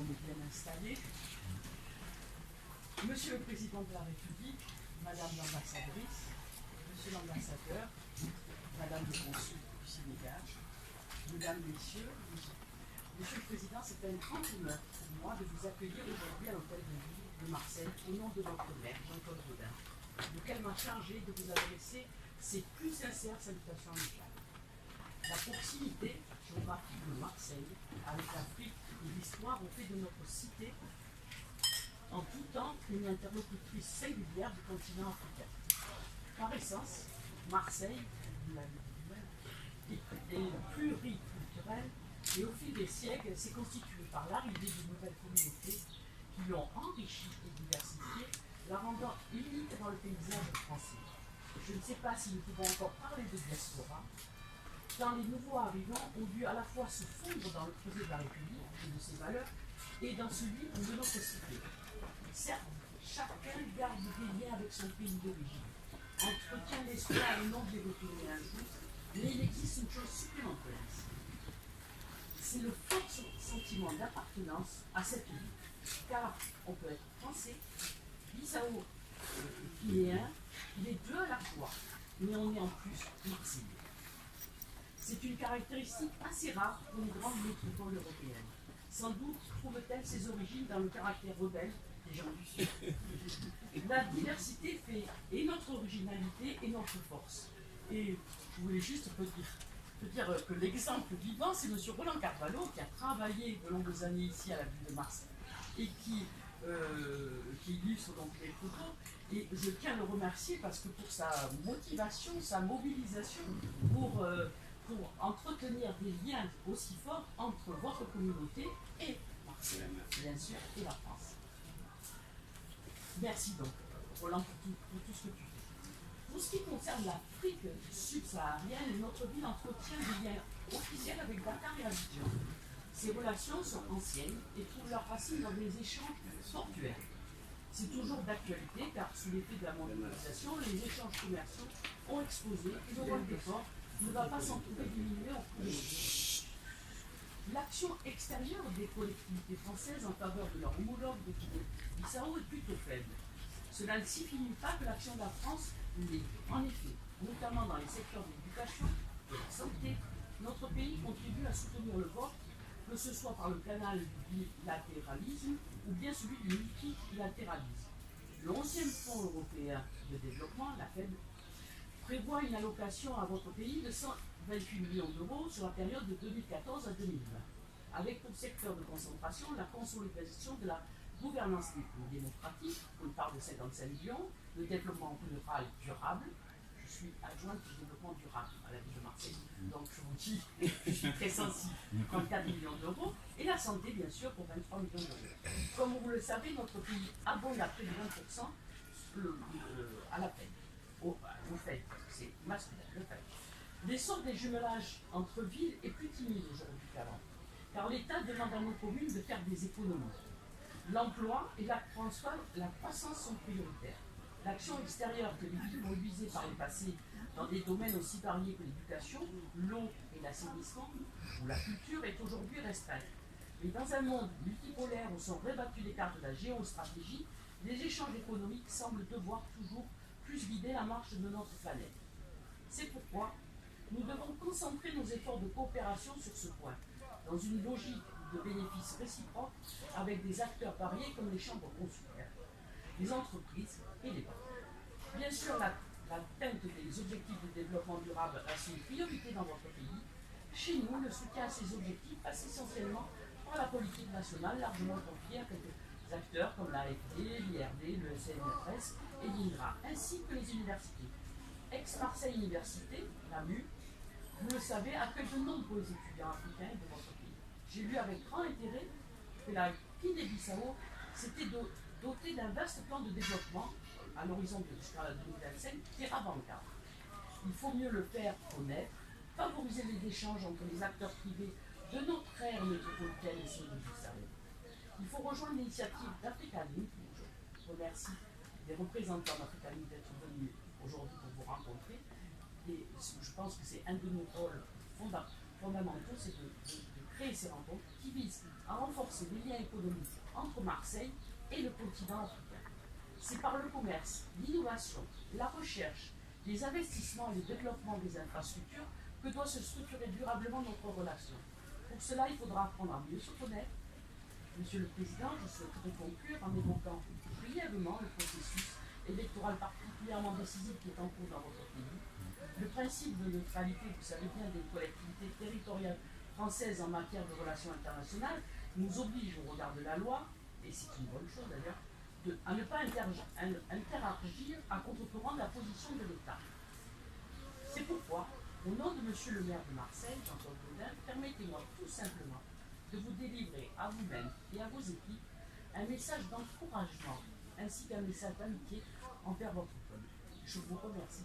on est bien installé. Monsieur le Président de la République, Madame l'ambassadrice, Monsieur l'ambassadeur, Madame le consul du Sénégal, Mesdames, Messieurs, Monsieur le Président, c'est un grand honneur pour moi de vous accueillir aujourd'hui à l'Hôtel de Ville de Marseille au nom de votre maire, Jean-Claude Gaudin, lequel m'a chargé de vous adresser ses plus sincères salutations amicales. La proximité géographique de Marseille avec l'Afrique et l'histoire ont fait de notre cité en tout temps une interlocutrice singulière du continent africain. Par essence, Marseille, vous l'avez dit, est pluriculturelle et au fil des siècles, elle s'est constituée par l'arrivée de nouvelles communautés qui l'ont enrichie et diversifiée, la rendant unique dans le paysage français. Je ne sais pas si nous pouvons encore parler de diaspora, tant les nouveaux arrivants ont dû à la fois se fondre dans le projet de la République et de ses valeurs et dans celui de notre cité. Certes, chacun garde des liens avec son pays d'origine, entretient l'espoir et non de les retourner un jour, mais il existe une chose supplémentaire. C'est le fort sentiment d'appartenance à cette ville, car on peut être français, Bissau, guinéen, les deux à la fois, mais on est en plus marseillais. C'est une caractéristique assez rare pour une grande métropole européenne. Sans doute trouve-t-elle ses origines dans le caractère rebelle des gens du Sud. La diversité fait et notre originalité et notre force. Et je voulais juste dire que l'exemple vivant, c'est M. Roland Carvalho qui a travaillé de longues années ici à la ville de Marseille et qui illustre donc les photos. Et je tiens à le remercier parce que pour sa motivation, sa mobilisation, pour entretenir des liens aussi forts entre votre communauté et Marseille, bien sûr, et la France. Merci donc, Roland, pour tout ce que tu fais. Pour ce qui concerne l'Afrique subsaharienne, notre ville entretient des liens officiels avec Dakar et Abidjan. Ces relations sont anciennes et trouvent leurs racines dans des échanges portuaires. C'est toujours d'actualité car sous l'effet de la mondialisation, les échanges commerciaux ont explosé et le rôle des ports ne va pas s'en trouver diminué en cours de route. L'action extérieure des collectivités françaises en faveur de leur homologue de Guinée-Bissau est plutôt faible. Cela ne signifie pas que l'action de la France l'est. En effet, notamment dans les secteurs de l'éducation, de la santé, notre pays contribue à soutenir le vôtre, que ce soit par le canal du bilatéralisme ou bien celui du multilatéralisme. Le 11e Fonds européen de développement, la FED, prévoit une allocation à votre pays de 128 millions d'euros sur la période de 2014 à 2020, avec pour secteur de concentration la consolidation de la gouvernance démocratique, on parle de 55 millions, le développement rural durable, je suis adjointe du développement durable à la ville de Marseille, donc je vous dis, je suis très sensible, 34 millions d'euros, et la santé bien sûr pour 23 millions d'euros. Comme vous le savez, notre pays abonde à près de 20% à la peine. Au fait, c'est masculin, le fait. L'essor des jumelages entre villes est plus timide aujourd'hui qu'avant, car l'État demande à nos communes de faire des économies. L'emploi et la croissance sont prioritaires. L'action extérieure que les villes ont usée par le passé dans des domaines aussi variés que l'éducation, l'eau et l'assainissement, ou la culture, est aujourd'hui restreinte. Mais dans un monde multipolaire où sont rebattues les cartes de la géostratégie, les échanges économiques semblent devoir toujours plus guider la marche de notre planète. C'est pourquoi nous devons concentrer nos efforts de coopération sur ce point, dans une logique de bénéfices réciproques avec des acteurs variés comme les chambres consulaires, les entreprises et les banques. Bien sûr, l'atteinte des objectifs de développement durable reste une priorité dans votre pays. Chez nous, le soutien à ces objectifs passe essentiellement par la politique nationale, largement confiée à quelques acteurs comme l'AFD, l'IRD, le CNRS et l'INRA, ainsi que les universités. Aix-Marseille Université, l'AMU, vous le savez, accueille de nombreux étudiants africains de votre pays. J'ai lu avec grand intérêt que la Guinée-Bissau s'était dotée d'un vaste plan de développement à l'horizon jusqu'à 2025, terra banca. Il faut mieux le faire connaître, favoriser les échanges entre les acteurs privés de notre ère métropolitaine et ceux de Bissau. Il faut rejoindre l'initiative d'Africanim. Je remercie les représentants d'Africanim d'être venus aujourd'hui pour vous rencontrer. Et je pense que c'est un de nos rôles fondamentaux, c'est de créer créer ces rencontres qui visent à renforcer les liens économiques entre Marseille et le continent africain. C'est par le commerce, l'innovation, la recherche, les investissements et le développement des infrastructures que doit se structurer durablement notre relation. Pour cela, il faudra apprendre à mieux se connaître. Monsieur le Président, je souhaiterais conclure en évoquant brièvement le processus électoral particulièrement décisif qui est en cours dans votre pays. Le principe de neutralité, vous savez bien, des collectivités territoriales françaises en matière de relations internationales nous oblige au regard de la loi, et c'est une bonne chose d'ailleurs, à ne pas interagir à contre-courant de la position de l'État. C'est pourquoi, au nom de Monsieur le maire de Marseille, Jean-Claude Gaudin, permettez-moi tout simplement de vous délivrer à vous-même et à vos équipes un message d'encouragement ainsi qu'un message d'amitié envers votre peuple. Je vous remercie.